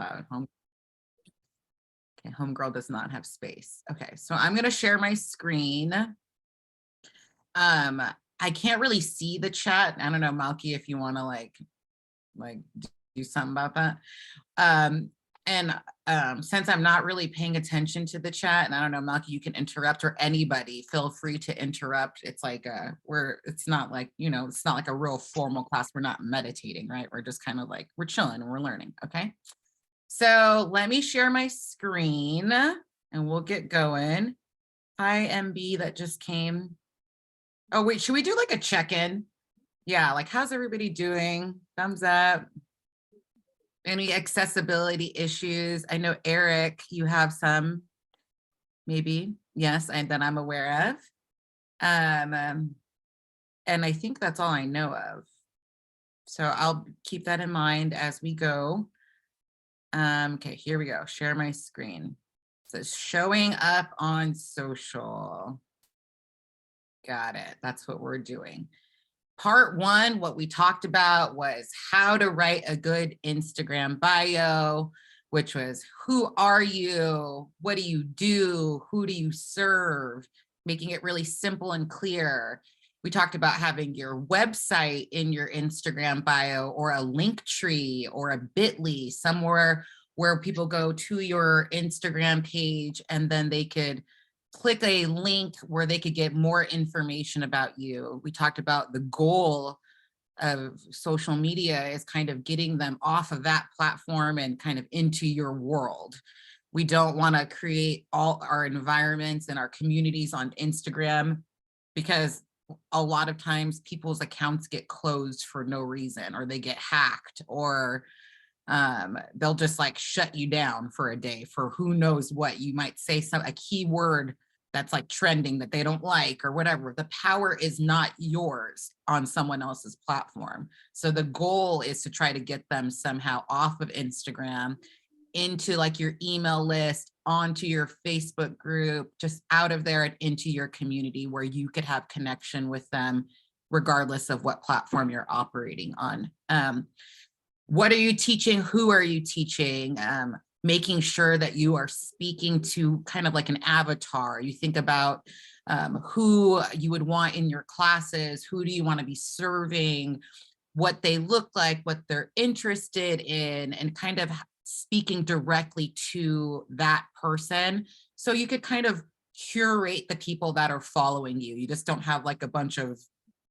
cloud. Okay, homegirl does not have space. Okay, so I'm gonna share my screen. I can't really see the chat. I don't know, Malky, if you wanna like do something about that. Since I'm not really paying attention to the chat, and I don't know, Malky, you can interrupt, or anybody feel free to interrupt. It's like it's not like, you know, it's not like a real formal class. We're not meditating, right? We're just kind of like, we're chilling and we're learning. Okay. So let me share my screen and we'll get going. Hi, MB that just came. Oh, wait, should we do like a check-in? Yeah, like how's everybody doing? Thumbs up. Any accessibility issues? I know, Eric, you have some, maybe. Yes, that I'm aware of. And I think that's all I know of. So I'll keep that in mind as we go. Okay, here we go. Share my screen. So showing up on social. Got it. That's what we're doing. Part one, what we talked about was how to write a good Instagram bio, which was who are you? What do you do? Who do you serve? Making it really simple and clear. We talked about having your website in your Instagram bio, or a link tree or a bit.ly, somewhere where people go to your Instagram page and then they could click a link where they could get more information about you. We talked about the goal of social media is kind of getting them off of that platform and kind of into your world. We don't want to create all our environments and our communities on Instagram, because a lot of times people's accounts get closed for no reason, or they get hacked, or they'll just like shut you down for a day for who knows what. You might say a keyword that's like trending that they don't like or whatever. The power is not yours on someone else's platform. So the goal is to try to get them somehow off of Instagram into like your email list, onto your Facebook group, just out of there and into your community where you could have connection with them regardless of what platform you're operating on. What are you teaching? Who are you teaching? Making sure that you are speaking to kind of like an avatar. You think about who you would want in your classes, who do you want to be serving, what they look like, what they're interested in, and kind of speaking directly to that person. So you could kind of curate the people that are following you. You just don't have like a bunch of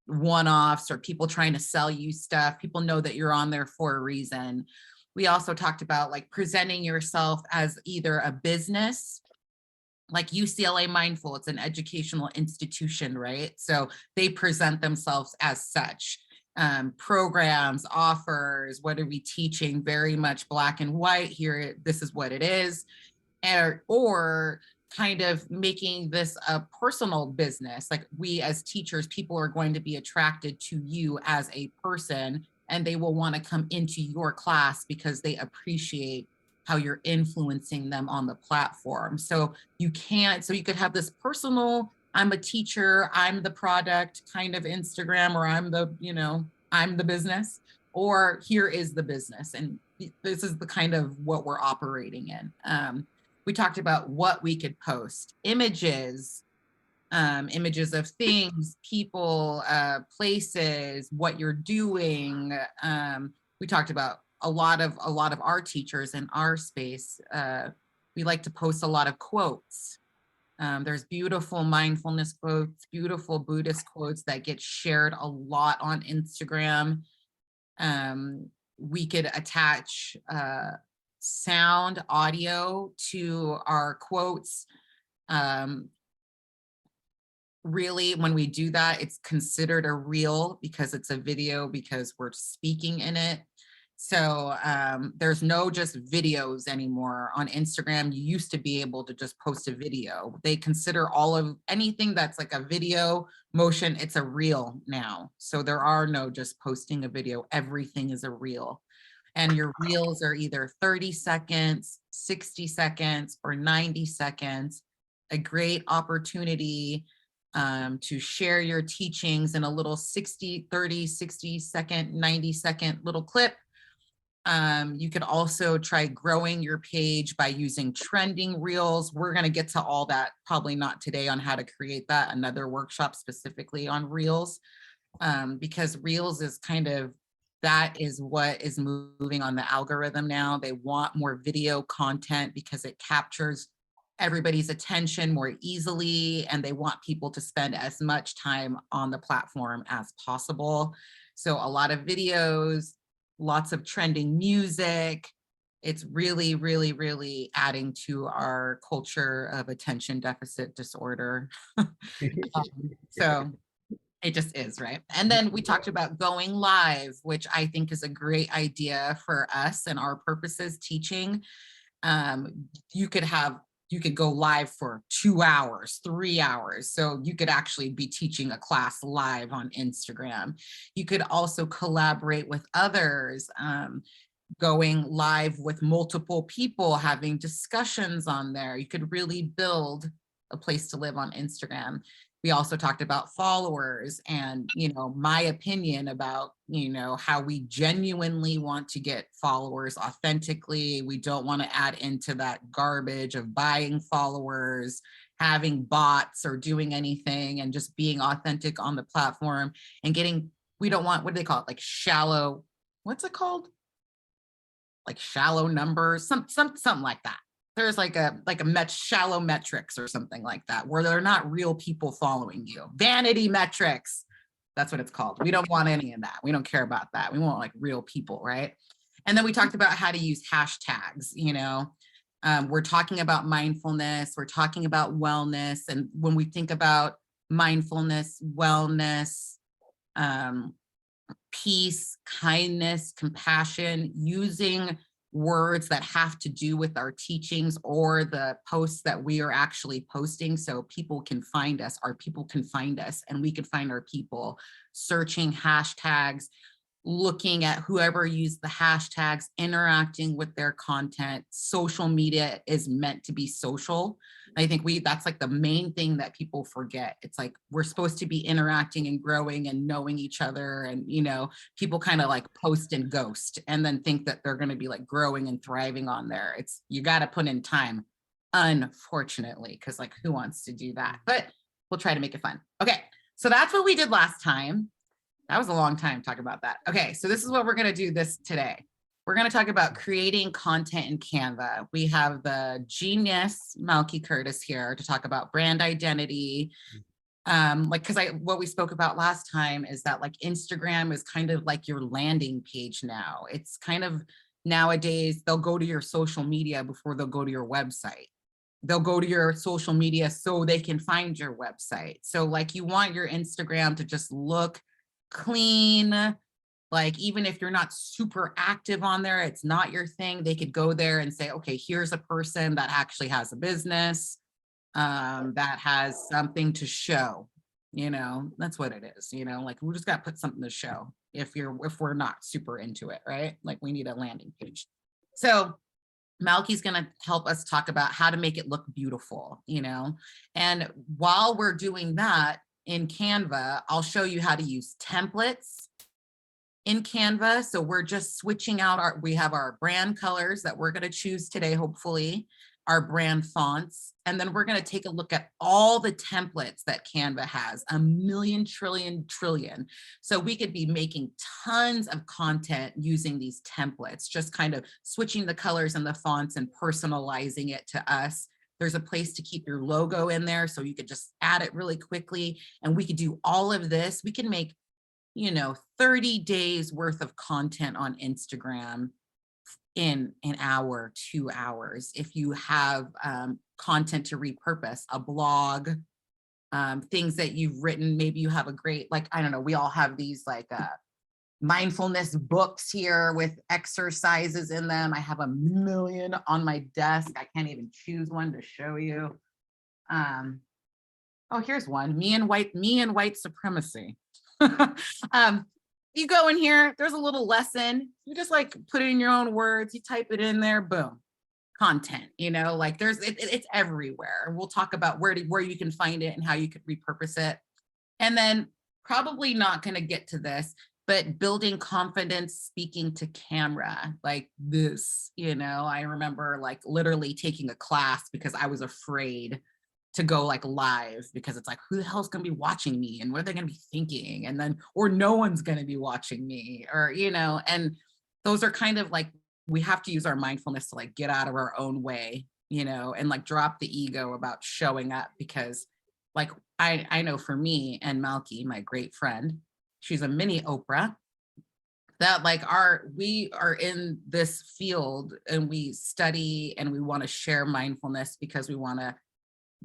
one-offs or people trying to sell you stuff. People know that you're on there for a reason. We also talked about like presenting yourself as either a business, like UCLA Mindful, it's an educational institution, right? So they present themselves as such. Programs, offers, what are we teaching? Very much black and white here. This is what it is. Or kind of making this a personal business. Like we as teachers, people are going to be attracted to you as a person, and they will want to come into your class because they appreciate how you're influencing them on the platform. So you could have this personal, I'm a teacher, I'm the product kind of Instagram, or I'm the business, or here is the business. And this is the kind of what we're operating in. We talked about what we could post, images of things, people, places, what you're doing. We talked about a lot of our teachers in our space. We like to post a lot of quotes. There's beautiful mindfulness quotes, beautiful Buddhist quotes that get shared a lot on Instagram. We could attach sound, audio to our quotes. Really, when we do that, it's considered a reel because it's a video, because we're speaking in it. So there's no just videos anymore on Instagram. You used to be able to just post a video. They consider all of anything that's like a video motion, it's a reel now. So there are no just posting a video. Everything is a reel. And your reels are either 30 seconds, 60 seconds, or 90 seconds. A great opportunity to share your teachings in a little 30, 60 second, 90 second little clip. You could also try growing your page by using trending reels. We're going to get to all that, probably not today, on how to create that, another workshop specifically on reels, because reels is kind of, that is what is moving on the algorithm now. They want more video content because it captures everybody's attention more easily, and they want people to spend as much time on the platform as possible. So a lot of videos, lots of trending music. It's really, really, really adding to our culture of attention deficit disorder. So it just is, right? And then we talked about going live, which I think is a great idea for us and our purposes teaching. You could go live for 2 hours, 3 hours. So you could actually be teaching a class live on Instagram. You could also collaborate with others, going live with multiple people, having discussions on there. You could really build a place to live on Instagram. We also talked about followers and, my opinion about, how we genuinely want to get followers authentically. We don't want to add into that garbage of buying followers, having bots, or doing anything, and just being authentic on the platform and we don't want, what do they call it? Like shallow, what's it called? Like shallow numbers, something like that. There's like a shallow metrics or something like that, where they're not real people following you. Vanity metrics, that's what it's called. We don't want any of that. We don't care about that. We want like real people, right? And then we talked about how to use hashtags. We're talking about mindfulness, we're talking about wellness. And when we think about mindfulness, wellness, peace, kindness, compassion, using words that have to do with our teachings or the posts that we are actually posting, so people can find us, our people can find us, and we can find our people. Searching hashtags, looking at whoever used the hashtags, interacting with their content. Social media is meant to be social. I think that's like the main thing that people forget. It's like we're supposed to be interacting and growing and knowing each other, and people kind of like post and ghost and then think that they're going to be like growing and thriving on there. You got to put in time, unfortunately, because like who wants to do that? But we'll try to make it fun. Okay, so that's what we did last time. That was a long time talking about that. Okay, so this is what we're going to do today. We're going to talk about creating content in Canva. We have the genius Malky Curtis here to talk about brand identity. What we spoke about last time is that like Instagram is kind of like your landing page now. It's kind of nowadays, they'll go to your social media before they'll go to your website. They'll go to your social media so they can find your website. So like you want your Instagram to just look clean. Like even if you're not super active on there, it's not your thing, they could go there and say, okay, here's a person that actually has a business, that has something to show. That's what it is. Like we just got to put something to show if we're not super into it, right? Like we need a landing page. So Malky's going to help us talk about how to make it look beautiful, and while we're doing that in Canva, I'll show you how to use templates in Canva. So we're just switching out we have our brand colors that we're going to choose today, hopefully, our brand fonts. And then we're going to take a look at all the templates that Canva has, a million, trillion. So we could be making tons of content using these templates, just kind of switching the colors and the fonts and personalizing it to us. There's a place to keep your logo in there, so you could just add it really quickly. And we could do all of this. We can make 30 days worth of content on Instagram in an hour, 2 hours. If you have content to repurpose, a blog, things that you've written, maybe you have a great, like, I don't know, we all have these like mindfulness books here with exercises in them. I have a million on my desk. I can't even choose one to show you. Oh, here's one, me and white supremacy. You go in here, there's a little lesson. You just like put it in your own words, you type it in there, boom, content, like it's everywhere. We'll talk about where you can find it and how you could repurpose it. And then probably not going to get to this, but building confidence speaking to camera like this, I remember like literally taking a class because I was afraid to go like live, because it's like, who the hell's going to be watching me and what are they going to be thinking? And then, or no one's going to be watching me, or, and those are kind of like, we have to use our mindfulness to like get out of our own way, and like drop the ego about showing up, because like, I know for me and Malky, my great friend, she's a mini Oprah, that like we are in this field and we study and we want to share mindfulness because we want to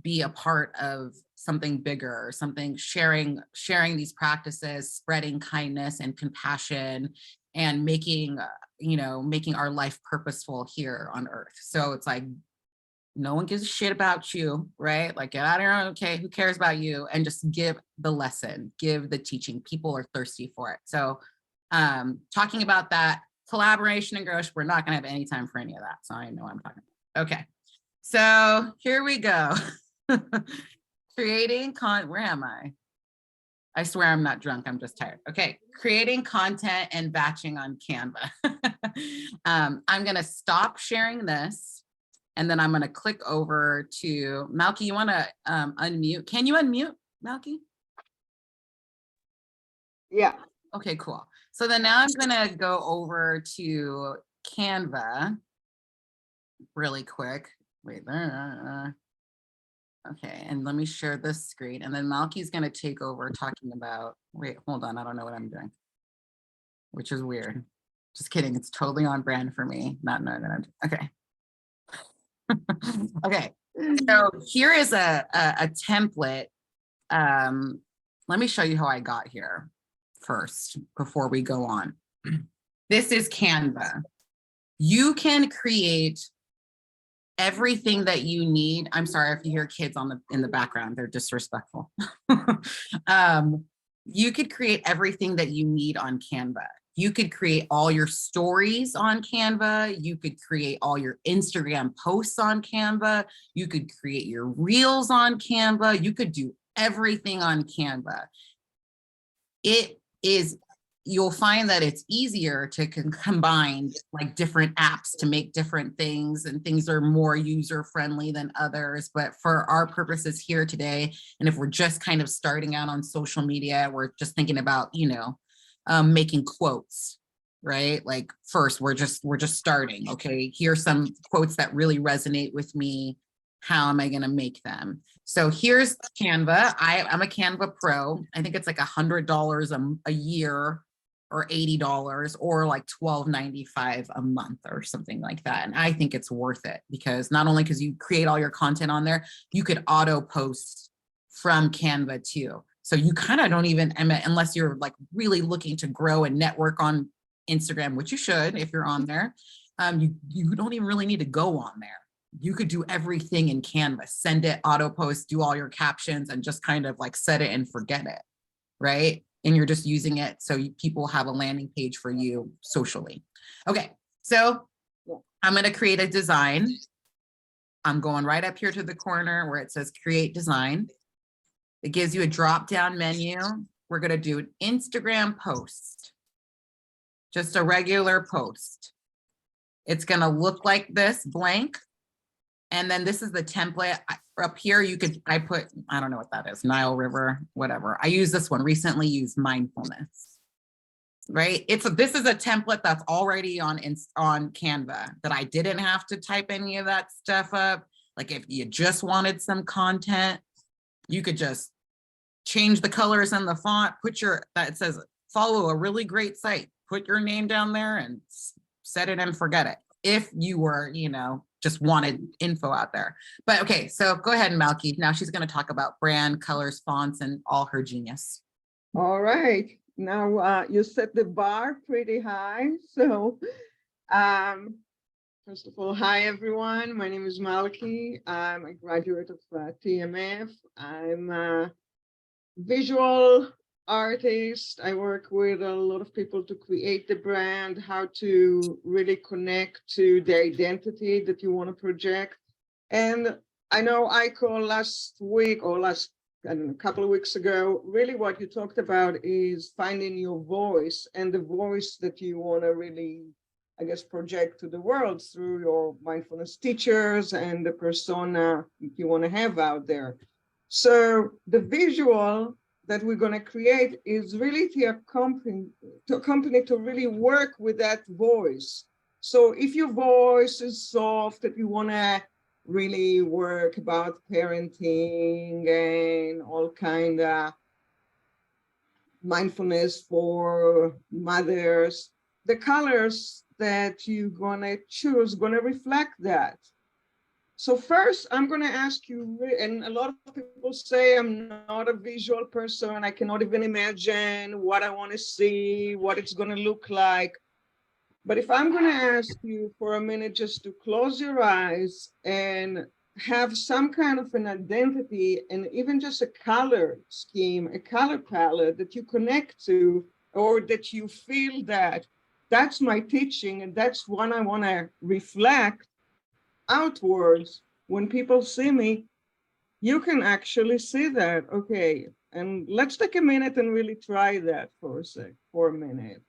be a part of something bigger, something sharing these practices, spreading kindness and compassion, and making our life purposeful here on earth. So it's like, no one gives a shit about you, right? Like, get out of here, okay, who cares about you? And just give the lesson, give the teaching. People are thirsty for it. So talking about that collaboration and growth, we're not gonna have any time for any of that. So I know what I'm talking about. Okay, so here we go. Creating where am I? I swear I'm not drunk, I'm just tired. Okay, creating content and batching on Canva. I'm gonna stop sharing this, and then I'm gonna click over to Malky. You wanna unmute? Can you unmute, Malky? Yeah. Okay, cool. So then now I'm gonna go over to Canva really quick. Wait, okay, and let me share this screen, and then Malky's gonna take over talking about, wait, hold on, I don't know what I'm doing, which is weird. Just kidding, it's totally on brand for me, not knowing that I'm, okay. Okay, so here is a template. Let me show you how I got here first before we go on. This is Canva. You can create everything that you need. I'm sorry if you hear kids in the background, they're disrespectful. You could create everything that you need on Canva. You could create all your stories on Canva. You could create all your Instagram posts on Canva. You could create your reels on Canva. You could do everything on Canva. You'll find that it's easier to combine like different apps to make different things, and things are more user friendly than others. But for our purposes here today, and if we're just kind of starting out on social media, we're just thinking about, making quotes, right? Like first, we're just starting. Okay, here's some quotes that really resonate with me. How am I going to make them? So here's Canva. I'm a Canva pro. I think it's like $100 a year, or $80, or like $12.95 a month or something like that. And I think it's worth it, because not only because you create all your content on there, you could auto post from Canva too. So you kind of don't even, unless you're like really looking to grow and network on Instagram, which you should if you're on there, you don't even really need to go on there. You could do everything in Canva, send it, auto post, do all your captions, and just kind of like set it and forget it, right? And you're just using it so people have a landing page for you socially. Okay, so I'm going to create a design. I'm going right up here to the corner where it says create design. It gives you a drop-down menu. We're going to do an Instagram post, just a regular post. It's going to look like this, blank. And then this is the template. Up here, I don't know what that is, Nile River, whatever. I use this one, recently used mindfulness, right? This is a template that's already on Canva, that I didn't have to type any of that stuff up. Like if you just wanted some content, you could just change the colors and the font, it says, follow a really great site, put your name down there and set it and forget it. If you were, just wanted info out there. But okay, so go ahead, Malky. Now she's going to talk about brand, colors, fonts, and all her genius. All right. Now you set the bar pretty high. So first of all, hi, everyone. My name is Malky. I'm a graduate of TMF. I'm a visual artist. I work with a lot of people to create the brand, how to really connect to the identity that you want to project. And I know I called last week or last I don't know, a couple of weeks ago, really what you talked about is finding your voice and the voice that you want to really, I guess, project to the world through your mindfulness teachers and the persona you want to have out there. So the visual that we're going to create is really to accompany to really work with that voice. So if your voice is soft, that you want to really work about parenting and all kind of mindfulness for mothers, the colors that you're gonna choose gonna reflect that. So first, I'm gonna ask you, and a lot of people say I'm not a visual person, I cannot even imagine what I wanna see, what it's gonna look like. But if I'm going to ask you for a minute just to close your eyes and have some kind of an identity and even just a color scheme, a color palette that you connect to, or that you feel that that's my teaching and that's what I want to reflect outwards when people see me, you can actually see that. Okay, and let's take a minute and really try that for a minute.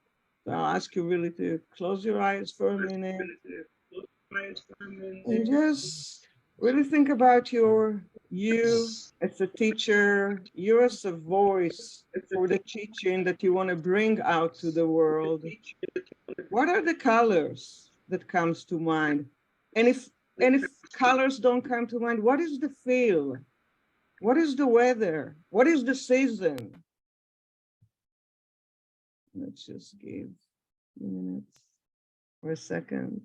So I'll ask you really to close your eyes for a minute and just really think about you as a teacher, you as a voice for the teaching that you want to bring out to the world. What are the colors that comes to mind? And if colors don't come to mind, what is the feel? What is the weather? What is the season? Let's just give minutes or a second.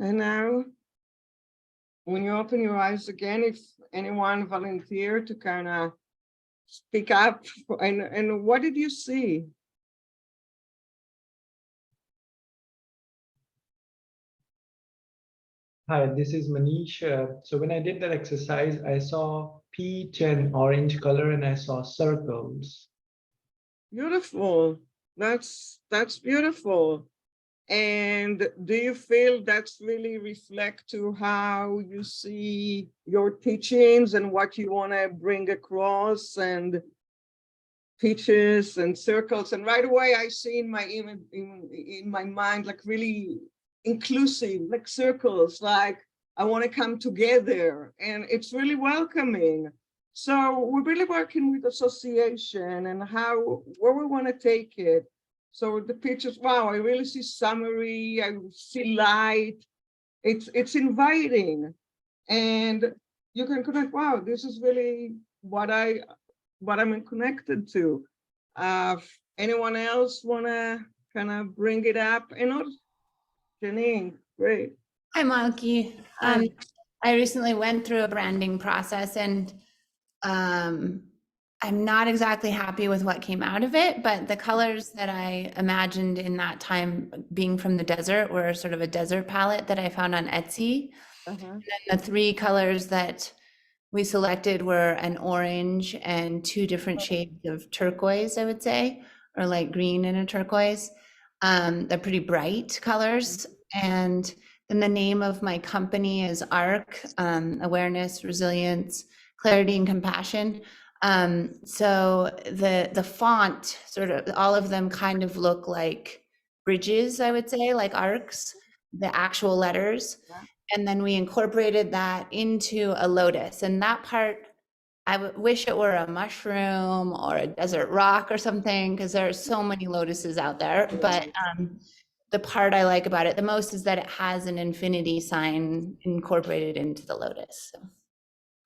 And now, when you open your eyes again, if anyone volunteer to kind of speak up, and what did you see? Hi, this is Manish. So when I did that exercise, I saw peach and orange color and I saw circles. Beautiful. That's beautiful. And do you feel that's really reflect to how you see your teachings and what you want to bring across, and peaches and circles? And right away I see in my in my mind like really inclusive, like circles, like I want to come together, and it's really welcoming. So we're really working with association and how where we want to take it. So the pictures, wow, I really see summery, I see light. It's inviting, and you can connect. Wow, this is really what I'm connected to. Anyone else wanna kind of bring it up? And not Janine, great. Hi, Malky. I recently went through a branding process, and I'm not exactly happy with what came out of it, but the colors that I imagined in that time being from the desert were sort of a desert palette that I found on Etsy. And then the three colors that we selected were an orange and two different shades of turquoise, I would say, or like green and a turquoise. They're pretty bright colors. And then the name of my company is ARC, Awareness, Resilience, Clarity, and Compassion. So the font, sort of all of them kind of look like bridges, I would say, like arcs, the actual letters. And then we incorporated that into a lotus. And that part, I wish it were a mushroom or a desert rock or something, because there are so many lotuses out there. But the part I like about it the most is that it has an infinity sign incorporated into the lotus. So,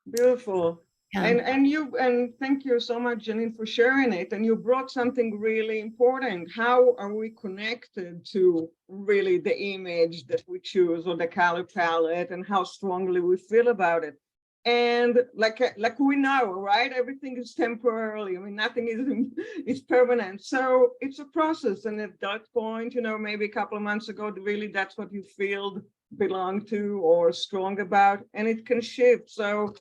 Beautiful. yeah. And thank you so much, Janine, for sharing it. And you brought something really important. How are we connected to really the image that we choose or the color palette, and how strongly we feel about it? And like we know, right? Everything is temporarily. I mean, nothing is permanent. So it's a process. And at that point, you know, maybe a couple of months ago, really that's what you feel belong to or strong about, and it can shift. So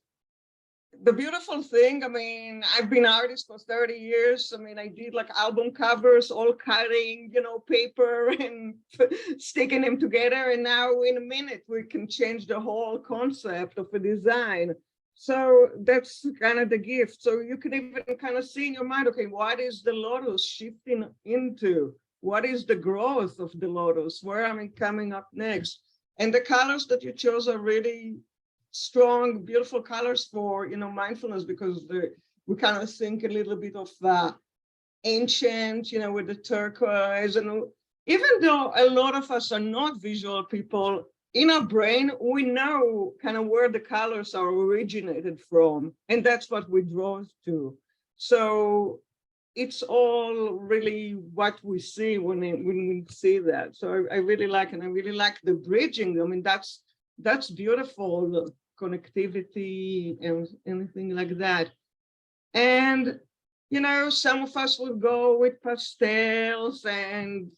the beautiful thing, I mean, I've been artist for 30 years. I mean, I did like album covers, all cutting, paper and sticking them together. And now in a minute, we can change the whole concept of a design. So that's kind of the gift. So you can even kind of see in your mind, okay, what is the lotus shifting into? What is the growth of the lotus? Where am I coming up next? And the colors that you chose are really strong, beautiful colors for, mindfulness, because we kind of think a little bit of ancient, with the turquoise. And even though a lot of us are not visual people, in our brain, we know kind of where the colors are originated from, and that's what we draw to. So it's all really what we see when we see that. So I really like, and I really like the bridging. I mean, that's beautiful, the connectivity and anything like that. And, some of us will go with pastels and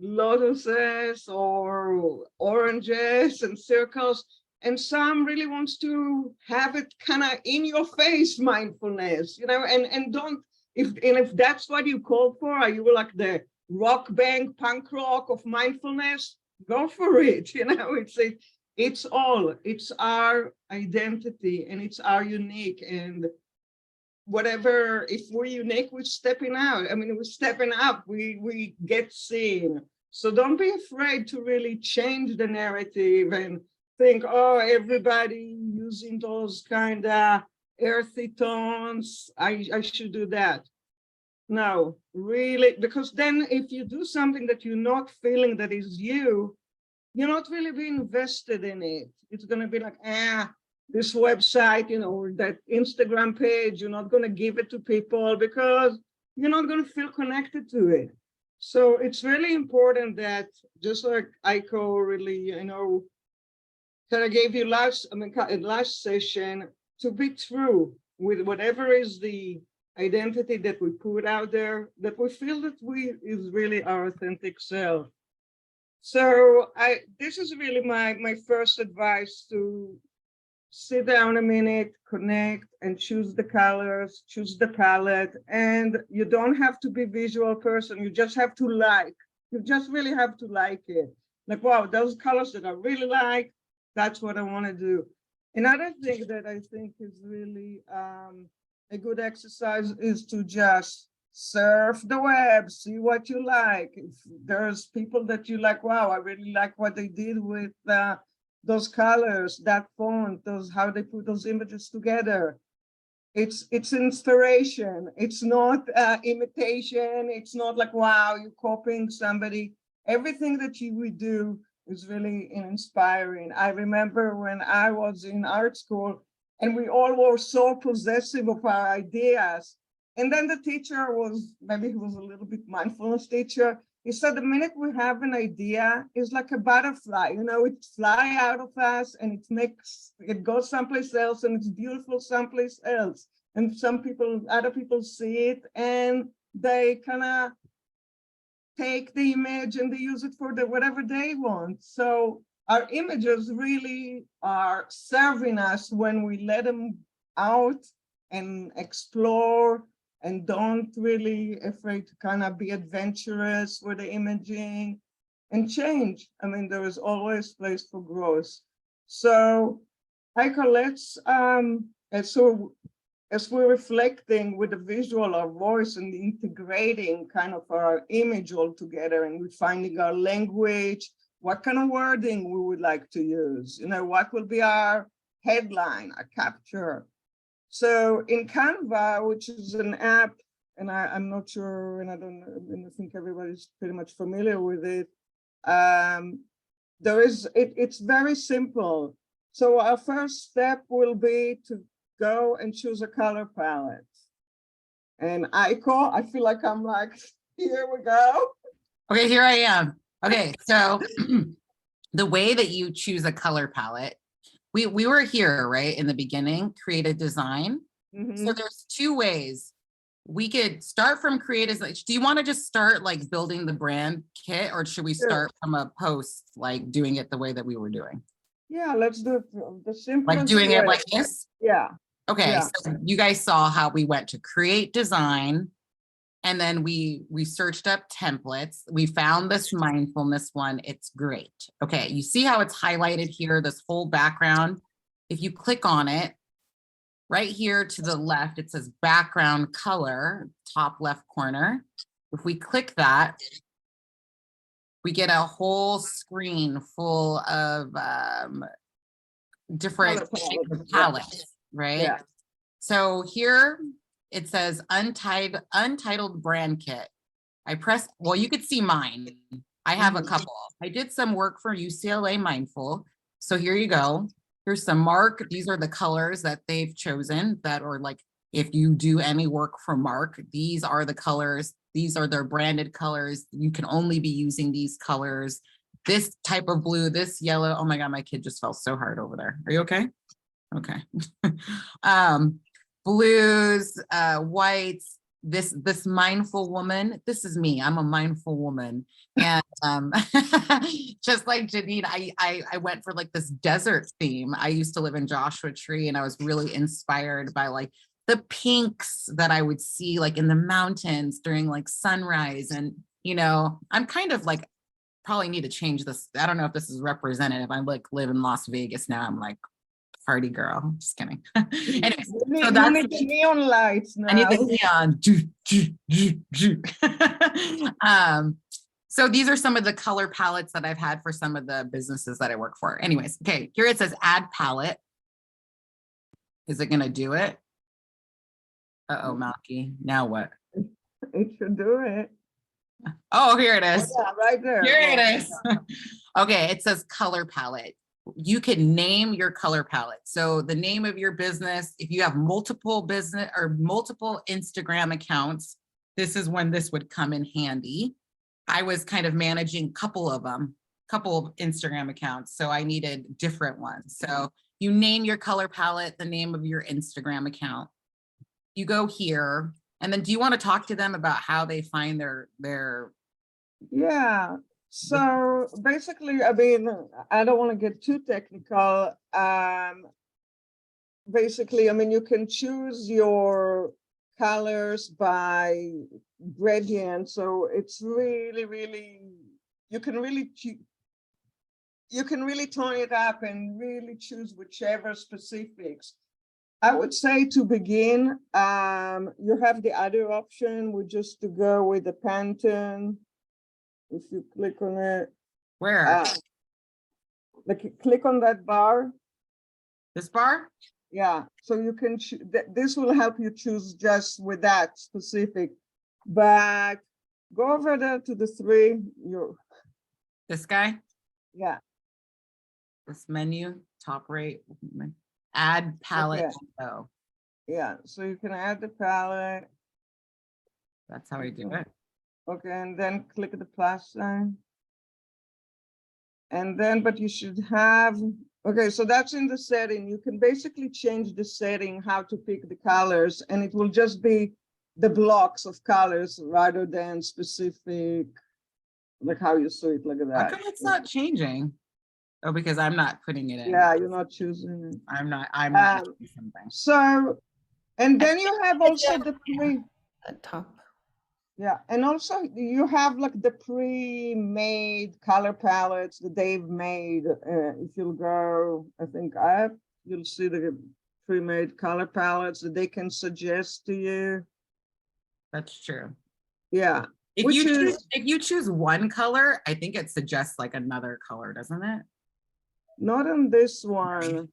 lotuses or oranges and circles, and some really wants to have it kind of in your face mindfulness, and don't, if that's what you call for, are you like the rock band punk rock of mindfulness, go for it. It's our identity, and it's our unique, and whatever, if we're unique, we're stepping out. I mean, we're stepping up, we get seen. So don't be afraid to really change the narrative and think, oh, everybody using those kind of earthy tones, I should do that. No, really, because then if you do something that you're not feeling that is you're not really being invested in it. It's going to be like, this website, or that Instagram page, you're not going to give it to people because you're not going to feel connected to it. So it's really important that, just like Aiko really, that I gave you last session, to be true with whatever is the identity that we put out there, that we feel that is really our authentic self. So this is really my first advice: to sit down a minute, connect, and choose the colors, choose the palette. And you don't have to be a visual person. You just have to like. You just really have to like it. Like, wow, those colors that I really like, that's what I want to do. Another thing that I think is really a good exercise is to just surf the web, see what you like. If there's people that you like, wow, I really like what they did with those colors, that font, how they put those images together. It's inspiration. It's not imitation. It's not like, wow, you're copying somebody. Everything that we do is really inspiring. I remember when I was in art school and we all were so possessive of our ideas. And then the teacher maybe he was a little bit mindfulness teacher. He said, the minute we have an idea, it's like a butterfly, it flies out of us and it goes someplace else, and it's beautiful someplace else. And other people see it and they kind of take the image and they use it for whatever they want. So our images really are serving us when we let them out and explore, and don't really afraid to kind of be adventurous with the imaging and change. I mean, there is always place for growth. So, Heiko, let's, as we're reflecting with the visual, our voice, and integrating kind of our image all together, and we're finding our language, what kind of wording we would like to use, what will be our headline, our capture. So in Canva, which is an app, and I'm not sure, and I think everybody's pretty much familiar with it. It's very simple. So our first step will be to go and choose a color palette. And Aiko, I feel like I'm like, here we go. Okay, here I am. Okay, so the way that you choose a color palette, we were here, right, in the beginning, create a design. Mm-hmm. So there's two ways. We could start from create do you want to just start like building the brand kit, or should we start from a post, like doing it the way that we were doing? Yeah, let's do it the simplest Like doing way. it like this? Yeah. Okay, Yeah. so you guys saw how we went to create design, and then we searched up templates. We found this mindfulness one. It's great. Okay, you see how it's highlighted here, this whole background? If you click on it, right here to the left, it says background color, top left corner. If we click that, we get a whole screen full of different Color palettes, right? Yeah. So here it says untitled brand kit. I press, well, you could see mine. I have a couple. I did some work for UCLA Mindful. So here you go. Here's some Mark. These are the colors that they've chosen that are like, if you do any work for Mark, these are the colors. These are their branded colors. You can only be using these colors. This type of blue, this yellow. Oh my God, my kid just fell so hard over there. Are you okay? Okay. Blues, whites, this mindful woman, this is me. I'm a mindful woman. And just like Janine, I went for like this desert theme. I used to live in Joshua Tree, and I was really inspired by like the pinks that I would see like in the mountains during like sunrise. And, you know, I'm kind of like, probably need to change this. I don't know if this is representative. I like live in Las Vegas now. I'm like, party girl. Just kidding. Anyways, so You that's need the neon lights now. I need the neon. So these are some of the color palettes that I've had for some of the businesses that I work for. Anyways, okay, here it says add palette. Is it gonna do it? Uh-oh, Malky. Now what? It should do it. Oh, here it is. Yeah, right there. Here it is. Okay, it says color palette. You can name your color palette. So the name of your business, if you have multiple business or multiple Instagram accounts, this is when this would come in handy. I was kind of managing a couple of Instagram accounts. So I needed different ones. So you name your color palette, the name of your Instagram account. You go here, and then do you want to talk to them about how they find their Yeah. So basically, I mean, I don't want to get too technical. Basically, I mean, you can choose your colors by gradient. So it's really, really, you can really tone it up and really choose whichever specifics. I would say to begin, you have the other option, which is to go with the Pantone. If you click on it, where? like click on that bar. This bar? Yeah, so you can this will help you choose just with that specific. But go over there to the three. This guy? Yeah. This menu, top right, add palette. Okay. Oh, Yeah, so you can add the palette. that's how I do it. Okay, and then click the plus sign. And then, but you should have, okay, so that's in the setting. You can basically change the setting, how to pick the colors, and it will just be the blocks of colors rather than specific, like how you see it, look at How that. come it's not changing? Oh, because I'm not putting it in. Yeah, you're not choosing it. I'm not doing something. So, and then you have also the At top. yeah, and also you have like the pre-made color palettes that they've made. If you'll go, I think you'll see the pre-made color palettes that they can suggest to you. That's true. Yeah. If you choose one color, I think it suggests like another color, doesn't it? Not on this one,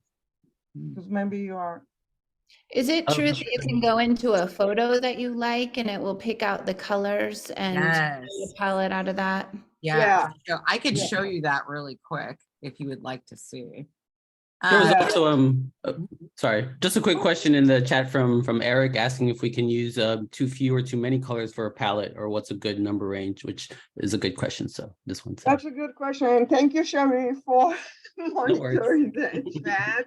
because maybe you are. Is it true that you can go into a photo that you like and it will pick out the colors and Yes. the palette out of that? Yeah. So I could show you that really quick if you would like to see. There was also sorry, just a quick question in the chat from Eric asking if we can use too few or too many colors for a palette, or what's a good number range, which is a good question. So this one's That's a good question, and thank you, Shami, for monitoring the chat.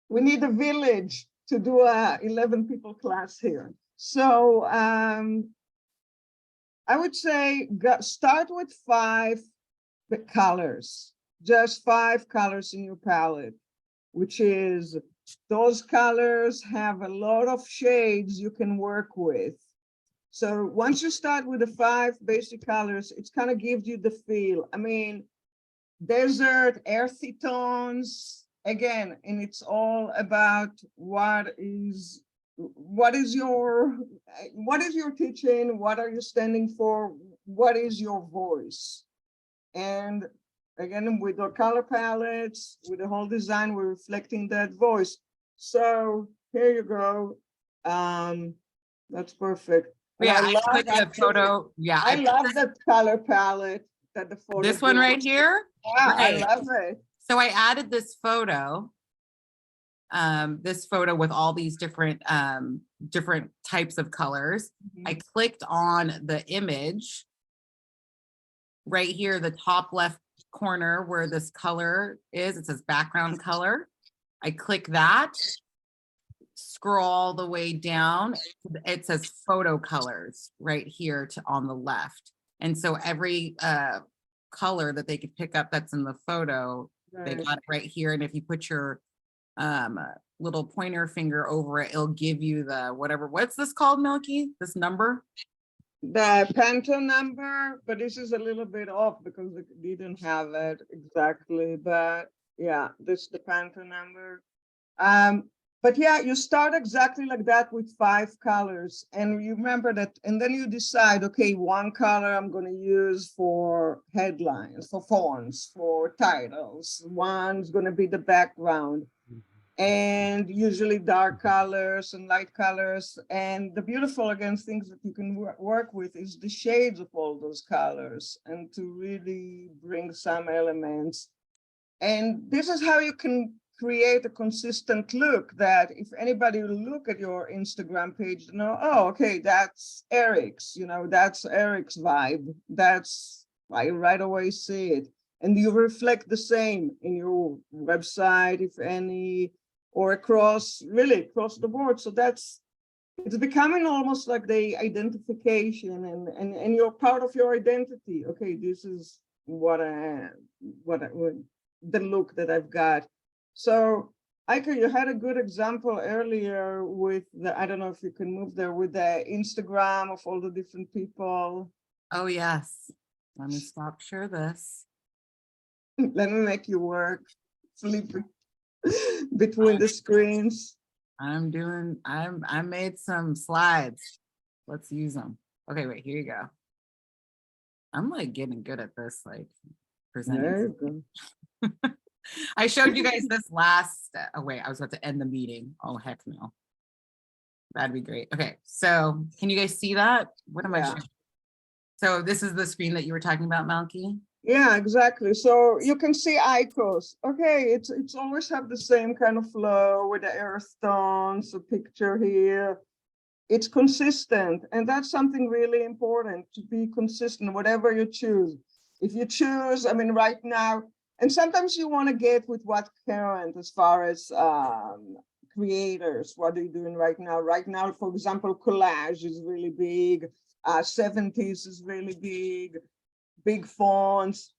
We need a village to do a 11 people class here. So I would say start with 5 colors. Just 5 colors in your palette, which is those colors have a lot of shades you can work with. So once you start with the 5 basic colors, it kind of gives you the feel. I mean, desert, earthy tones, again, and it's all about what is your teaching, what are you standing for, what is your voice. And again, with our color palettes, with the whole design, we're reflecting that voice. So here you go. That's perfect. And Yeah, I I love put the actually, photo. Yeah, I love that color palette that the photo. this one right gives. here. Yeah, I Right. love it. So I added this photo with all these different types of colors. I clicked on the image right here, the top left corner where this color is. It says background color. I click that, scroll all the way down. It says photo colors right here on the left. And so every color that they could pick up that's in the photo, they got it right here. And if you put your little pointer finger over it, it'll give you the whatever. What's this called, Milky? This number? The Pantone number, but this is a little bit off because we didn't have it exactly. But yeah, this is the Pantone number. But yeah, you start exactly like that with 5 colors, and you remember that, and then you decide, okay, 1 color I'm going to use for headlines, for fonts, for titles. One's going to be the background, and usually dark colors and light colors. And the beautiful, again, things that you can work with is the shades of all those colors, and to really bring some elements. And this is how you can create a consistent look that if anybody will look at your Instagram page, you know, oh, okay, that's Eric's, that's Eric's vibe. I right away see it. And you reflect the same in your website, if any, or across the board. So it's becoming almost like the identification, and you're part of your identity. Okay, this is the look that I've got. So Ike, you had a good example earlier with I don't know if you can move there, with the Instagram of all the different people. Oh, yes. Let me stop share this. Let me make you work, flipping between the screens. I made some slides. Let's use them. Okay, wait, here you go. I'm like getting good at this, like presenting. There you go. I showed you guys this last, oh wait, I was about to end the meeting. Oh, heck no. That'd be great. Okay, so can you guys see that? What am I showing? So this is the screen that you were talking about, Malky? Yeah, exactly. So you can see icons. Okay, it's always have the same kind of flow with the earth tones, a picture here. It's consistent, and that's something really important, to be consistent, whatever you choose. If you choose, I mean, right now, and sometimes you want to get with what current as far as creators, what are you doing right now? Right now, for example, collage is really big. 70s is really big fonts.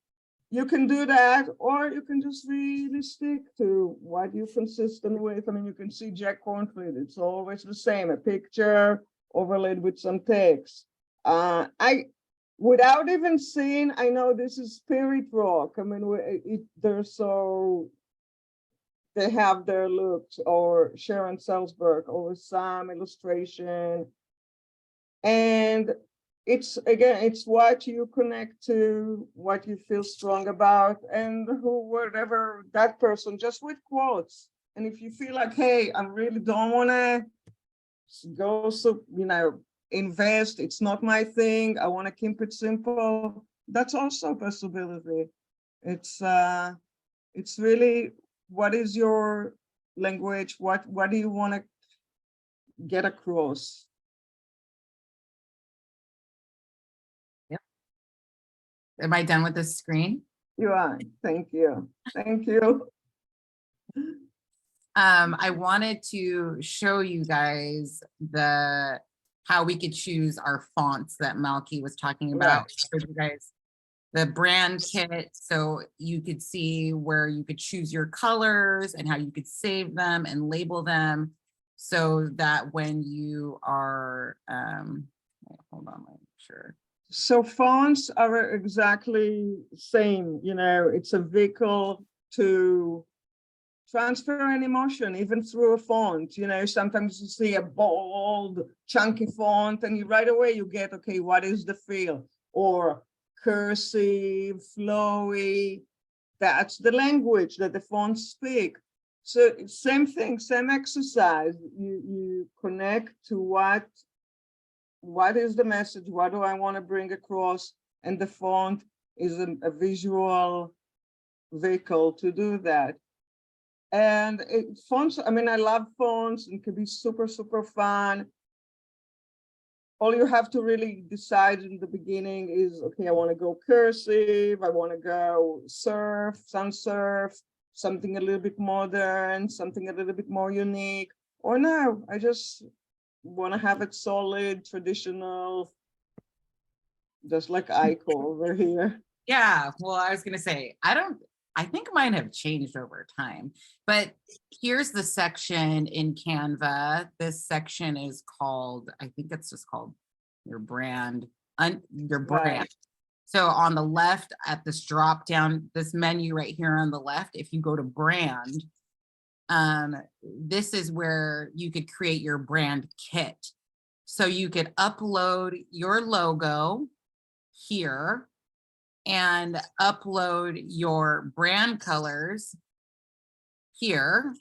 You can do that, or you can just really stick to what you're consistent with. I mean, you can see Jack Cornfield, it's always the same, a picture overlaid with some text. Without even seeing, I know this is Spirit Rock. I mean, they have their looks, or Sharon Salzberg, or some illustration. And it's what you connect to, what you feel strong about, and whatever that person, just with quotes. And if you feel like, hey, I really don't want to go invest, it's not my thing, I want to keep it simple, that's also a possibility. It's really, what is your language? What do you want to get across? Am I done with this screen? You are. Thank you. Thank you. I wanted to show you guys how we could choose our fonts that Malky was talking about. Right. Showed you guys the brand kit, so you could see where you could choose your colors and how you could save them and label them, so that when you are, hold on, make sure. So fonts are exactly same, you know, it's a vehicle to transfer an emotion, even through a font. You know, sometimes you see a bold, chunky font, and you right away you get, okay, what is the feel? Or cursive, flowy. That's the language that the fonts speak. So same thing, same exercise. You connect to what is the message? What do I want to bring across? And the font is a visual vehicle to do that. And fonts, I mean, I love fonts and can be super, super fun. All you have to really decide in the beginning is, okay, I want to go cursive, I want to go surf, sans serif, something a little bit modern, something a little bit more unique, or no, I just want to have it solid, traditional, just like Aiko over here. Yeah, well, I was gonna say, I think mine have changed over time, but here's the section in Canva. This section is called, I think it's just called your brand, your brand. Right. So on the left at this drop down, this menu right here on the left, if you go to brand, this is where you could create your brand kit. So you could upload your logo here and upload your brand colors here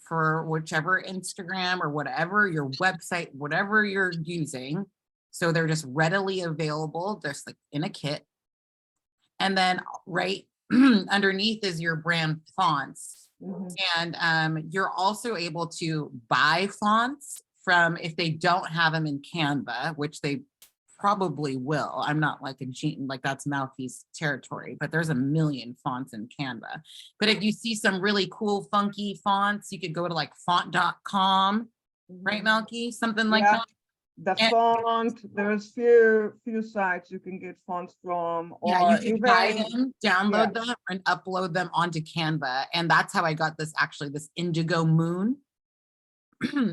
for whichever Instagram or whatever your website, whatever you're using. So they're just readily available, just like in a kit. And then right underneath is your brand fonts. Mhm. And you're also able to buy fonts from, if they don't have them in Canva, which they probably will. I'm not like a gene, like that's Mouthpiece territory, but there's a million fonts in Canva. But if you see some really cool, funky fonts, you could go to like font.com, right, Melky? Something like Yeah. that. The And- font, there's few sites you can get fonts from, Yeah, or you can buy even them, download them, and upload them onto Canva. And that's how I got this, actually, this Indigo Moon.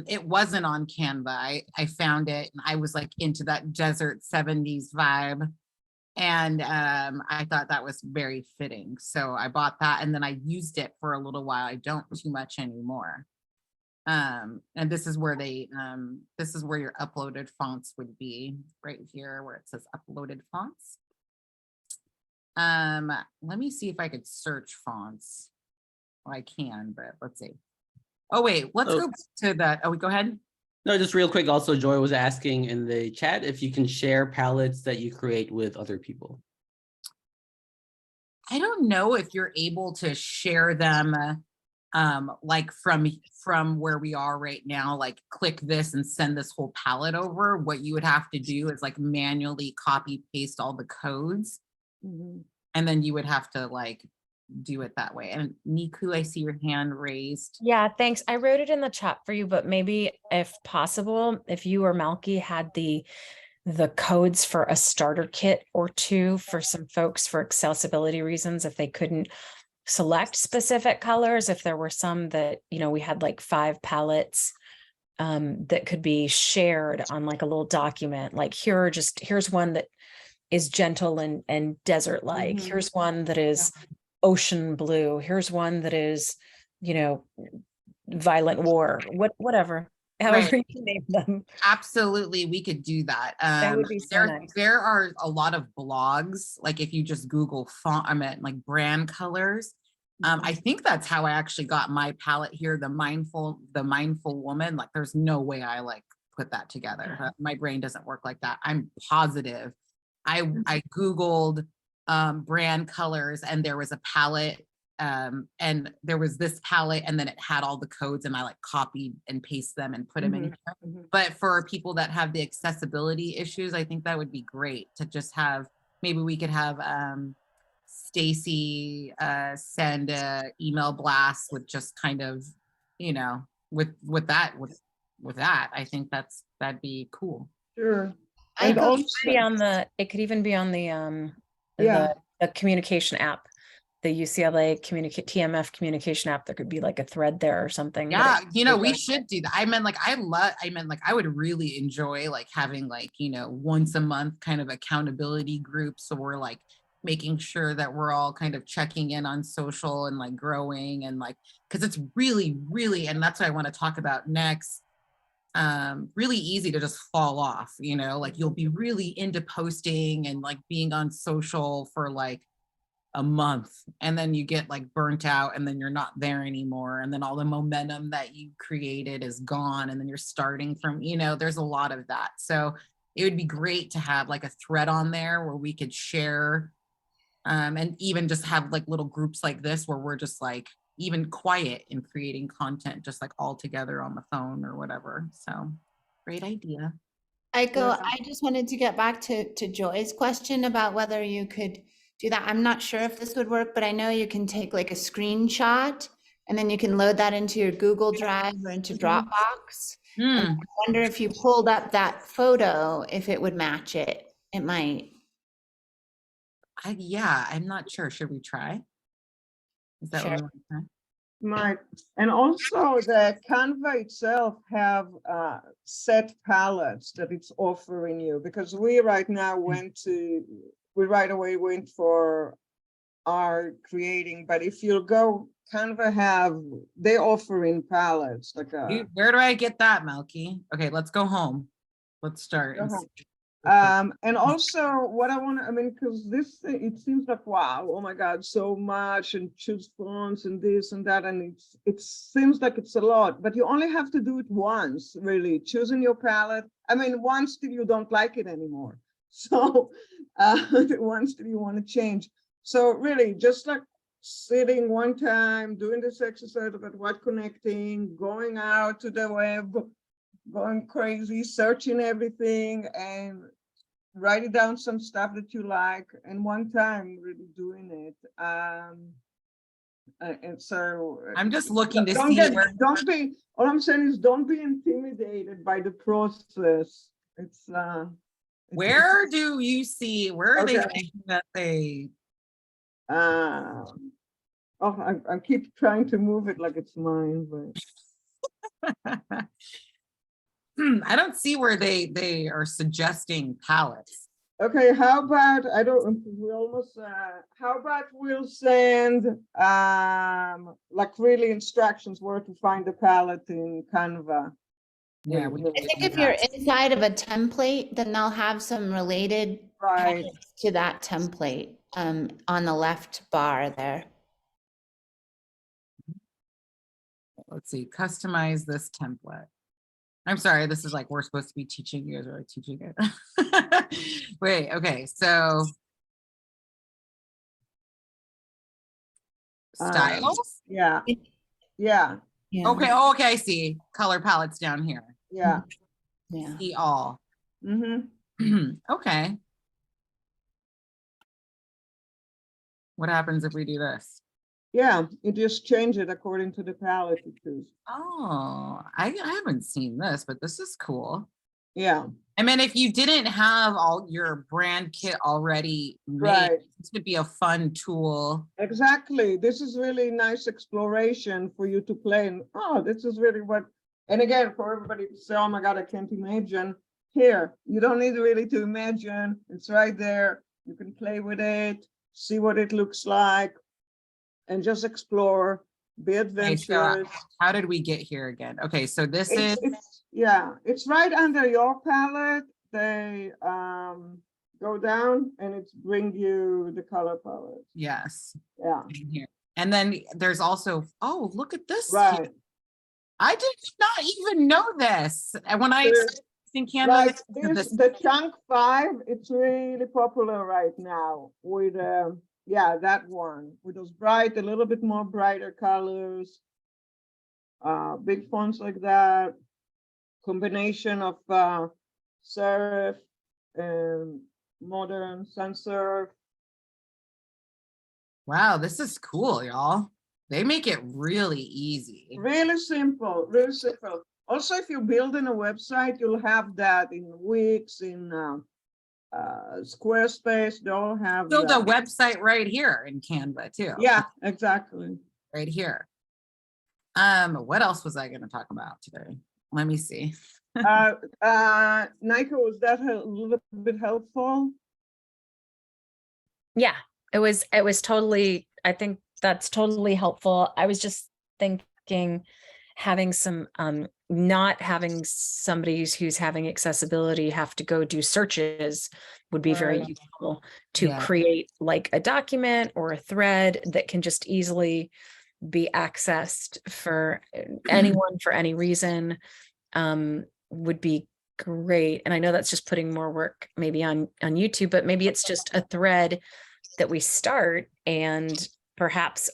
It wasn't on Canva. I found it and I was like into that desert 70s vibe. And I thought that was very fitting. So I bought that and then I used it for a little while. I don't too much anymore. And this is where this is where your uploaded fonts would be, right here where it says uploaded fonts. Let me see if I could search fonts. Well, I can, but let's see. Oh, wait, let's go back to that. Oh, go ahead. No, just real quick. Also, Joy was asking in the chat if you can share palettes that you create with other people. I don't know if you're able to share them like from where we are right now, like click this and send this whole palette over. What you would have to do is like manually copy paste all the codes. Mhm. And then you would have to like do it that way. And Niku, I see your hand raised. Yeah, thanks. I wrote it in the chat for you, but maybe if possible, if you or Malky had the codes for a starter kit or two for some folks for accessibility reasons, if they couldn't select specific colors, if there were some that, you know, we had like 5 palettes that could be shared on like a little document, like here's one that is gentle and desert-like. Mhm. Here's one that is ocean blue. Here's one that is, you know, violent war, whatever, however Right. you name them. Absolutely, we could do that. That would be so nice. There are a lot of blogs, like if you just Google font, like brand colors. I think that's how I actually got my palette here, the mindful woman. Like there's no way I like put that together. My brain doesn't work like that. I'm positive. I Googled brand colors and there was a palette and there was this palette and then it had all the codes and I like copied and pasted them and put them in here. But for people that have the accessibility issues, I think that would be great to just have, maybe we could have Stacy send a email blast with just kind of, you know, with that, I think that'd be cool. Sure. It And could also, be on the, it could even be on the Yeah. The communication app, the UCLA TMF communication app. There could be like a thread there or something. but Yeah, it- we should do that. I meant like I would really enjoy like having like, once a month kind of accountability groups. So we're like making sure that we're all kind of checking in on social and like growing and like, because it's really, really, and that's what I want to talk about next. Really easy to just fall off, like you'll be really into posting and like being on social for like a month, and then you get like burnt out, and then you're not there anymore, and then all the momentum that you created is gone, and then you're starting from, there's a lot of that. So it would be great to have like a thread on there where we could share, and even just have like little groups like this where we're just like even quiet in creating content, just like all together on the phone or whatever. So great idea. I Yeah. just wanted to get back to Joy's question about whether you could do that. I'm not sure if this would work, but I know you can take like a screenshot and then you can load that into your Google Drive or into Dropbox. And I wonder if you pulled up that photo, if it would match it. It might. Yeah, I'm not sure. Should we try? Is that what we Sure. want to try? Might. And also the Canva itself have set palettes that it's offering you, because we right now we right away went for our creating, but if you go, Canva they offering palettes like Where do I get that, Melky? Okay, let's go home. Let's start. and Go see. and also what I want to, because it seems like, wow, oh my God, so much, and choose fonts and this and that. And it seems like it's a lot, but you only have to do it once, really, choosing your palette. Once till you don't like it anymore. So once till you want to change. So really just like sitting one time, doing this exercise about what connecting, going out to the web, going crazy, searching everything, and writing down some stuff that you like, and one time really doing it. And so I'm just looking to don't see get, where. don't be, all I'm saying is don't be intimidated by the process. Where do you see? Where are they Okay. saying that they? Oh, I keep trying to move it like it's mine, but I don't see where they are suggesting palettes. okay, how about how about we'll send like really instructions where to find the palette in Canva. Yeah, Really, we I can think do if you're that. inside of a template, then they'll have some related right. palettes to that template on the left bar there. Let's see, customize this template. I'm sorry, this is like we're supposed to be teaching, you guys are like teaching it. Wait, okay, so styles. Yeah. Yeah. Yeah. Okay, oh, okay, I see color palettes down here. Yeah. Yeah. See all. Mm-hmm. Okay. What happens if we do this? Yeah, you just change it according to the palette you choose. Oh, I haven't seen this, but this is cool. Yeah. I mean, if you didn't have all your brand kit already made, Right. this would be a fun tool. Exactly. This is really nice exploration for you to play. And oh, this is really what, and again, for everybody to say, oh my God, I can't imagine. Here, you don't need really to imagine. It's right there. You can play with it, see what it looks like, and just explore, be Okay, so adventurous. how did we get here again? Okay, so this is, It's right under your palette. They go down and it's bring you the color palette. yes, Yeah. in here. And then there's also, oh, look at this. Right. I did not even know this. And when I There's- in Canva, Like this, the chunk 5, it's really popular right now with that one with those bright, a little bit more brighter colors, big fonts like that, combination of serif and modern sans serif. wow, this is cool, y'all. They make it really easy. Really simple, really simple. Also, if you're building a website, you'll have that in Wix, in Squarespace, they all have Build a that. website right here in Canva too. Yeah, exactly. Right here. What else was I going to talk about today? Let me see. Nico, was that a little bit helpful? Yeah, it was totally, I think that's totally helpful. I was just thinking having some not having somebody who's having accessibility have to go do searches would be very Right. useful to Yeah. create like a document or a thread that can just easily be accessed for anyone for any reason, would be great. And I know that's just putting more work maybe on YouTube, but maybe it's just a thread that we start, and perhaps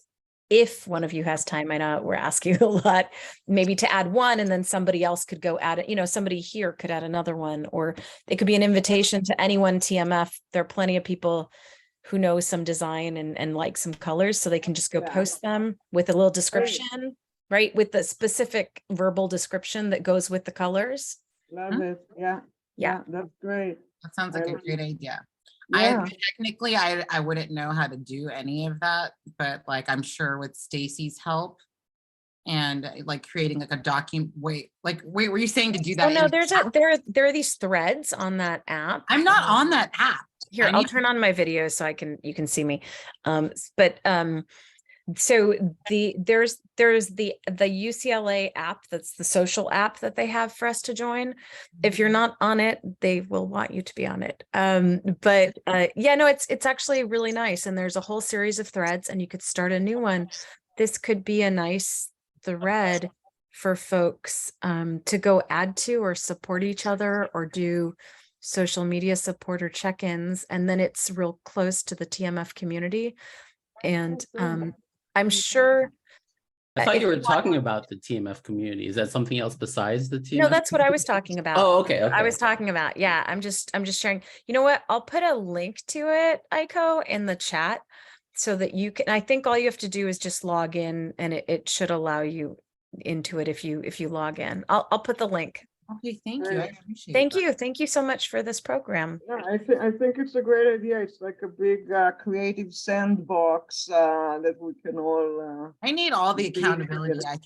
if one of you has time, I know we're asking a lot, maybe to add one, and then somebody else could go add it, you know, somebody here could add another one, or it could be an invitation to anyone TMF. There are plenty of people who know some design and like some colors, so they can just go Yeah. post them with a little description, right? With the specific verbal description that goes with the colors. Love it. Yeah. Yeah. That's great. That sounds like a great idea. Yeah. Technically I wouldn't know how to do any of that, but like I'm sure with Stacy's help and like creating like a document. Wait, were you saying to do that? Oh no, in- there are these threads on that app. I'm not on that app. Here, I I'll need- turn on my video so you can see me. So there's the UCLA app, that's the social app that they have for us to join. If you're not on it, they will want you to be on it. Yeah, no, it's actually really nice, and there's a whole series of threads, and you could start a new one. This could be a nice thread for folks to go add to or support each other or do social media support or check-ins, and then it's real close to the TMF community. And I'm sure I thought if you were you want- talking about the TMF community. Is that something else besides the TMF? No, that's what I was talking about. Oh, okay. I was talking about. Yeah, I'm just sharing. You know what? I'll put a link to it, Aiko, in the chat so that you can, I think all you have to do is just log in, and it should allow you into it if you log in. I'll put the link. Okay, thank you. I Great. appreciate Thank that. you. Thank you so much for this program. Yeah, I think it's a great idea. It's like a big creative sandbox that we can all. I need all the Be accountability together. I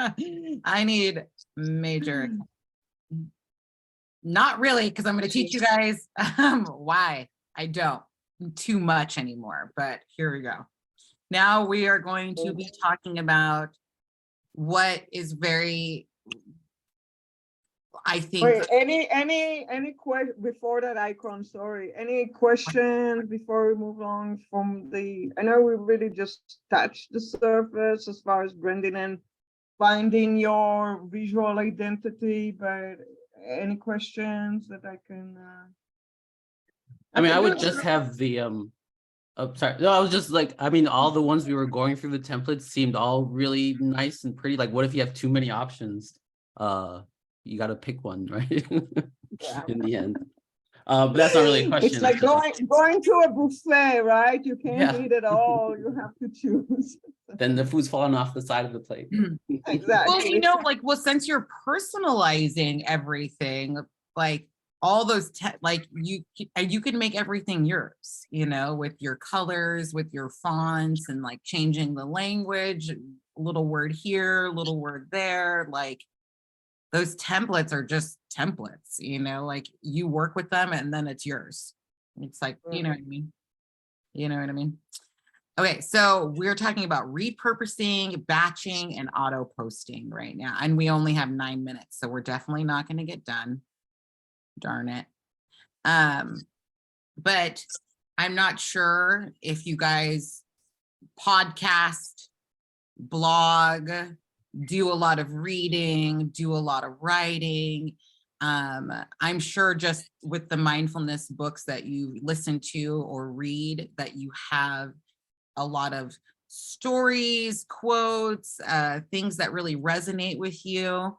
could get. I need major. Not really, because I'm going to teach you guys why I don't too much anymore, but here we go. Now we are going to be talking about what is very, I think, Wait, any question before that icon? Sorry, any questions before we move on from the? I know we really just touched the surface as far as branding and finding your visual identity, but any questions that I can? I mean, I would just have the oh, sorry. No, I was just like, I mean, all the ones we were going through, the templates seemed all really nice and pretty. Like, what if you have too many options? You got to pick one, right? Yeah. In the end. But that's not really a question. It's like going to a buffet, right? You can't Yeah. eat it all. You have to choose. Then the food's falling off the side of the plate. Exactly. well, you know, like, well, since you're personalizing everything, like all those, like you can make everything yours, you know, with your colors, with your fonts, and like changing the language, a little word here, a little word there, like those templates are just templates, you know, like you work with them and then it's yours. It's like, you know what I mean? You know what I mean? Okay, so we're talking about repurposing, batching, and auto posting right now. And we only have 9 minutes, so we're definitely not going to get done. Darn it. But I'm not sure if you guys podcast, blog, do a lot of reading, do a lot of writing. I'm sure just with the mindfulness books that you listen to or read that you have a lot of stories, quotes, things that really resonate with you,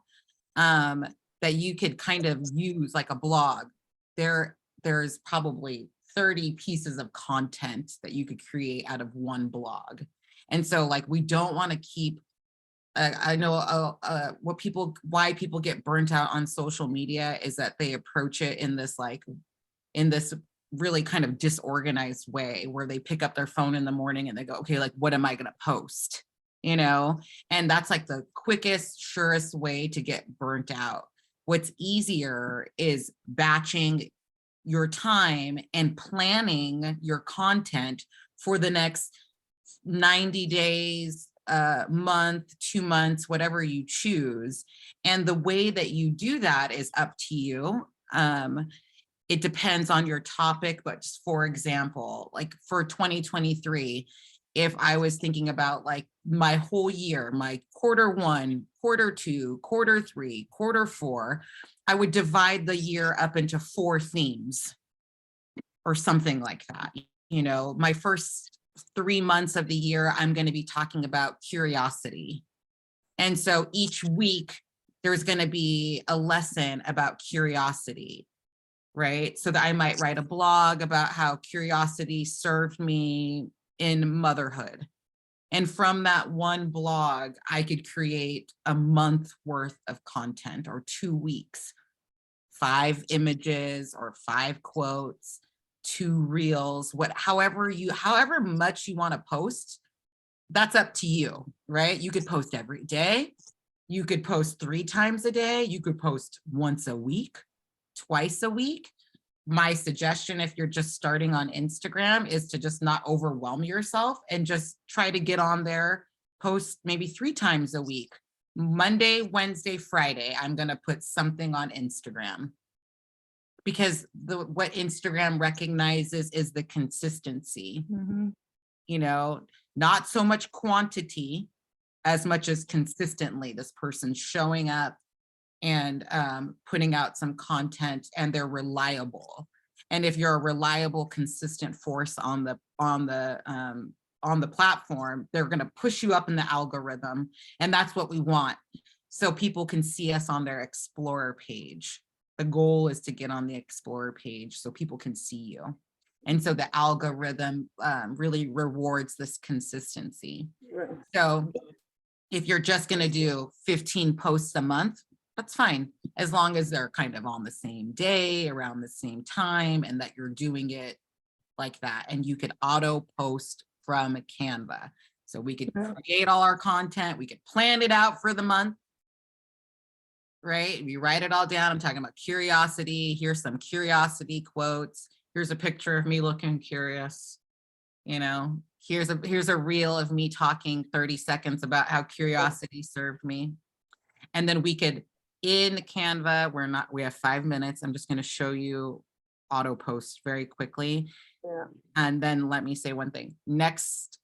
that you could kind of use like a blog. There's probably 30 pieces of content that you could create out of one blog. And so like, we don't want to keep I know why people get burnt out on social media is that they approach it in this really kind of disorganized way, where they pick up their phone in the morning and they go, okay, like, what am I going to post? You know, and that's like the quickest, surest way to get burnt out. What's easier is batching your time and planning your content for the next 90 days, month, 2 months, whatever you choose. And the way that you do that is up to you. It depends on your topic, but just for example, like for 2023, if I was thinking about like my whole year, my Q1, Q2, Q3, Q4, I would divide the year up into 4 themes or something like that. You know, my first 3 months of the year, I'm going to be talking about curiosity. And so each week, there's going to be a lesson about curiosity, right? So that I might write a blog about how curiosity served me in motherhood. And from that one blog, I could create a month worth of content, or 2 weeks, 5 images or 5 quotes, 2 reels, however much you want to post, that's up to you, right? You could post every day. You could post 3 times a day. You could post once a week, twice a week. My suggestion, if you're just starting on Instagram, is to just not overwhelm yourself and just try to get on there, post maybe 3 times a week. Monday, Wednesday, Friday, I'm going to put something on Instagram, because what Instagram recognizes is the consistency, you know, not so much quantity as much as consistently this person's showing up and putting out some content, and they're reliable. And if you're a reliable, consistent force on the platform, they're going to push you up in the algorithm, and that's what we want. So people can see us on their Explorer page. The goal is to get on the Explorer page so people can see you. And so the algorithm really rewards this consistency. Right. So if you're just going to do 15 posts a month, that's fine, as long as they're kind of on the same day, around the same time, and that you're doing it like that. And you could auto post from Canva. So we could create all our content, we could plan it out for the month, right? We write it all down. I'm talking about curiosity. Here's some curiosity quotes. Here's a picture of me looking curious. You know, here's a reel of me talking 30 seconds about how curiosity served me. And then we could, in Canva, we have 5 minutes. I'm just going to show you auto post very quickly. Yeah. And then let me say one thing. Next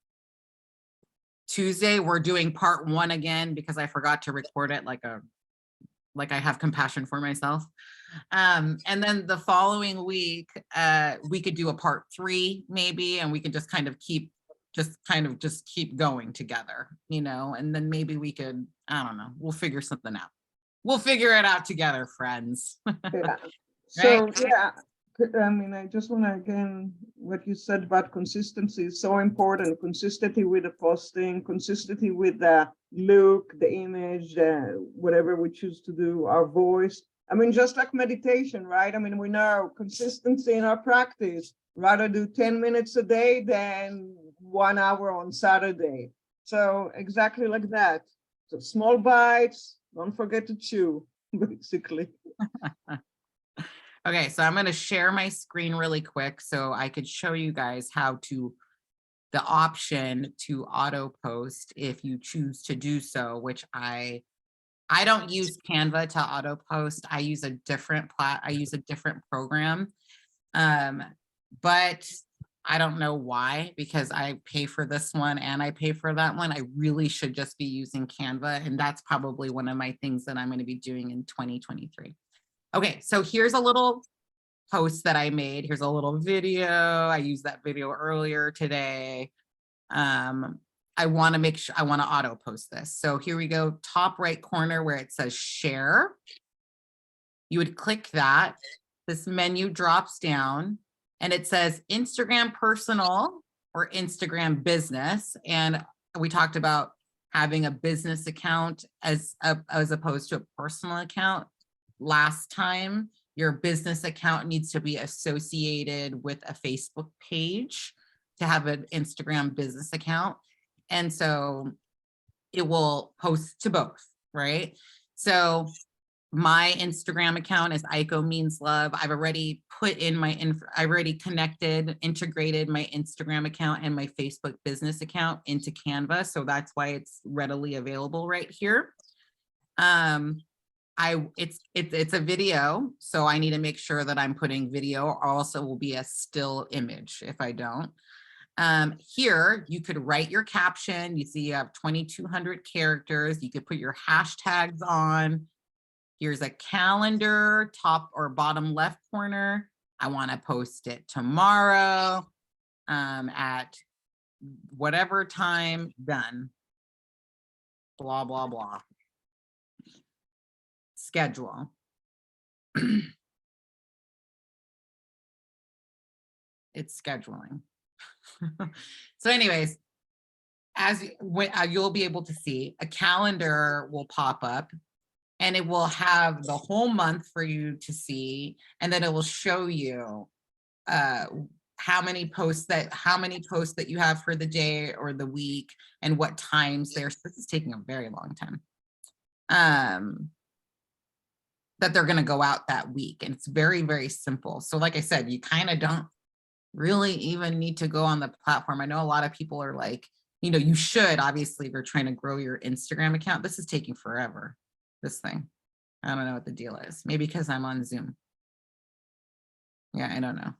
Tuesday, we're doing part 1 again, because I forgot to record it, like I have compassion for myself. And then the following week, we could do a part 3 maybe, and we could just kind of keep going together, you know, and then maybe we could, I don't know, we'll figure something out. We'll figure it out together, friends. Yeah. So yeah, I mean, I just want to, again, what you said about consistency is so important. Consistency with the posting, consistency with the look, the image, whatever we choose to do, our voice. I mean, just like meditation, right? I mean, we know consistency in our practice, rather do 10 minutes a day than 1 hour on Saturday. So exactly like that. So small bites, don't forget to chew, basically. Okay, so I'm going to share my screen really quick so I could show you guys the option to auto post if you choose to do so, which I don't use Canva to auto post. I use a different program. But I don't know why, because I pay for this one and I pay for that one. I really should just be using Canva, and that's probably one of my things that I'm going to be doing in 2023. Okay, so here's a little post that I made. Here's a little video. I used that video earlier today. I want to auto post this. So here we go, top right corner where it says share. You would click that. This menu drops down and it says Instagram personal or Instagram business. And we talked about having a business account as opposed to a personal account. Last time, your business account needs to be associated with a Facebook page to have an Instagram business account. And so it will post to both, right? So my Instagram account is Aiko Means Love. I've already put in I already integrated my Instagram account and my Facebook business account into Canva. So that's why it's readily available right here. It's a video, so I need to make sure that I'm putting video, or also will be a still image if I don't. Here, you could write your caption. You see you have 2,200 characters. You could put your hashtags on. Here's a calendar, top or bottom left corner. I want to post it tomorrow at whatever time, done. Blah, blah, blah. Schedule. It's scheduling. So anyways, you'll be able to see, a calendar will pop up and it will have the whole month for you to see, and then it will show you how many posts that you have for the day or the week and what times they're. This is taking a very long time. That they're going to go out that week, and it's very, very simple. So like I said, you kind of don't really even need to go on the platform. I know a lot of people are like, you should, obviously, if you're trying to grow your Instagram account. This is taking forever, this thing. I don't know what the deal is. Maybe because I'm on Zoom. Yeah, I don't know.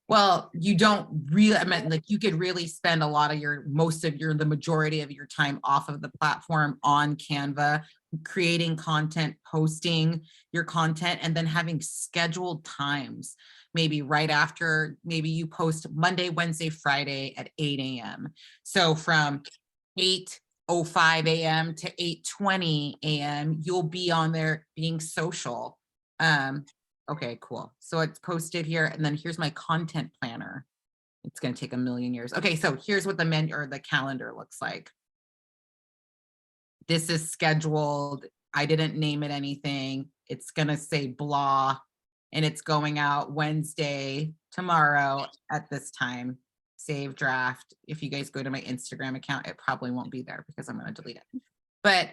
Well, you don't really, I mean, like, you could really spend the majority of your time off of the platform on Canva, creating content, posting your content, and then having scheduled times. Maybe right after, maybe you post Monday, Wednesday, Friday at 8 a.m. So from 8:05 a.m. to 8:20 a.m., you'll be on there being social. Okay, cool. So it's posted here, and then here's my content planner. It's going to take a million years. Okay, so here's what the menu or the calendar looks like. This is scheduled. I didn't name it anything. It's going to say blah, and it's going out Wednesday, tomorrow at this time. Save draft. If you guys go to my Instagram account, it probably won't be there because I'm going to delete it. But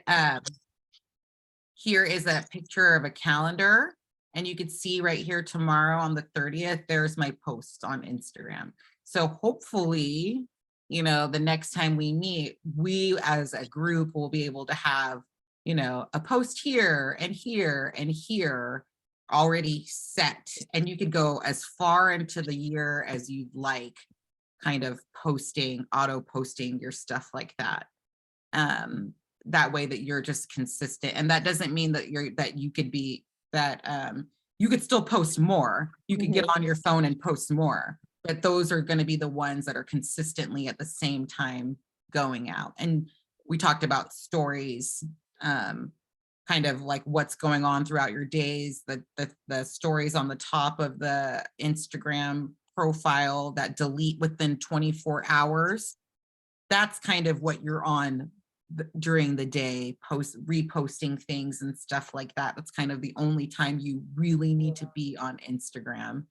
here is a picture of a calendar. And you could see right here tomorrow on the 30th, there's my post on Instagram. So hopefully, the next time we meet, we as a group will be able to have, a post here and here and here already set. And you could go as far into the year as you'd like, kind of auto posting your stuff like that. That way that you're just consistent. And that doesn't mean that you could still post more. You could get on your phone and post more, but those are going to be the ones that are consistently at the same time going out. And we talked about stories, kind of like what's going on throughout your days, the stories on the top of the Instagram profile that delete within 24 hours. That's kind of what you're on during the day, reposting things and stuff like that. That's kind of the only time you really need to be on Instagram.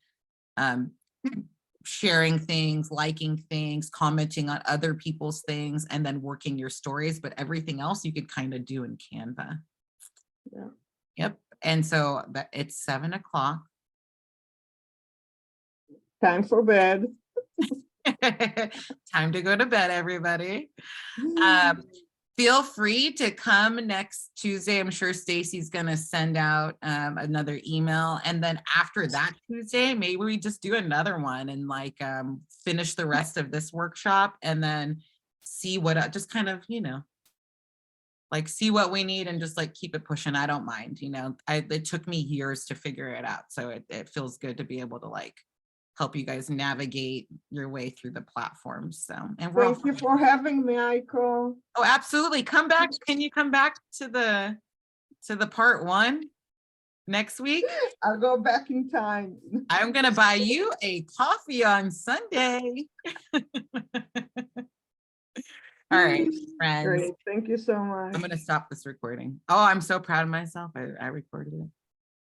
Sharing things, liking things, commenting on other people's things, and then working your stories. But everything else you could kind of do in Canva. Yeah. Yep. And so it's 7 o'clock. Time for bed. Time to go to bed, everybody. Feel free to come next Tuesday. I'm sure Stacy's going to send out another email. And then after that Tuesday, maybe we just do another one and finish the rest of this workshop and then see what, just kind of, see what we need and just keep it pushing. I don't mind, it took me years to figure it out. So it feels good to be able to help you guys navigate your way through the platforms. So, and thank you for having me, Aiko. Oh, absolutely. Come back. Can you come back to the part 1 next week? I'll go back in time. I'm going to buy you a coffee on Sunday. All right, friends. Great. Thank you so much. I'm gonna stop this recording. Oh, I'm so proud of myself. I recorded it.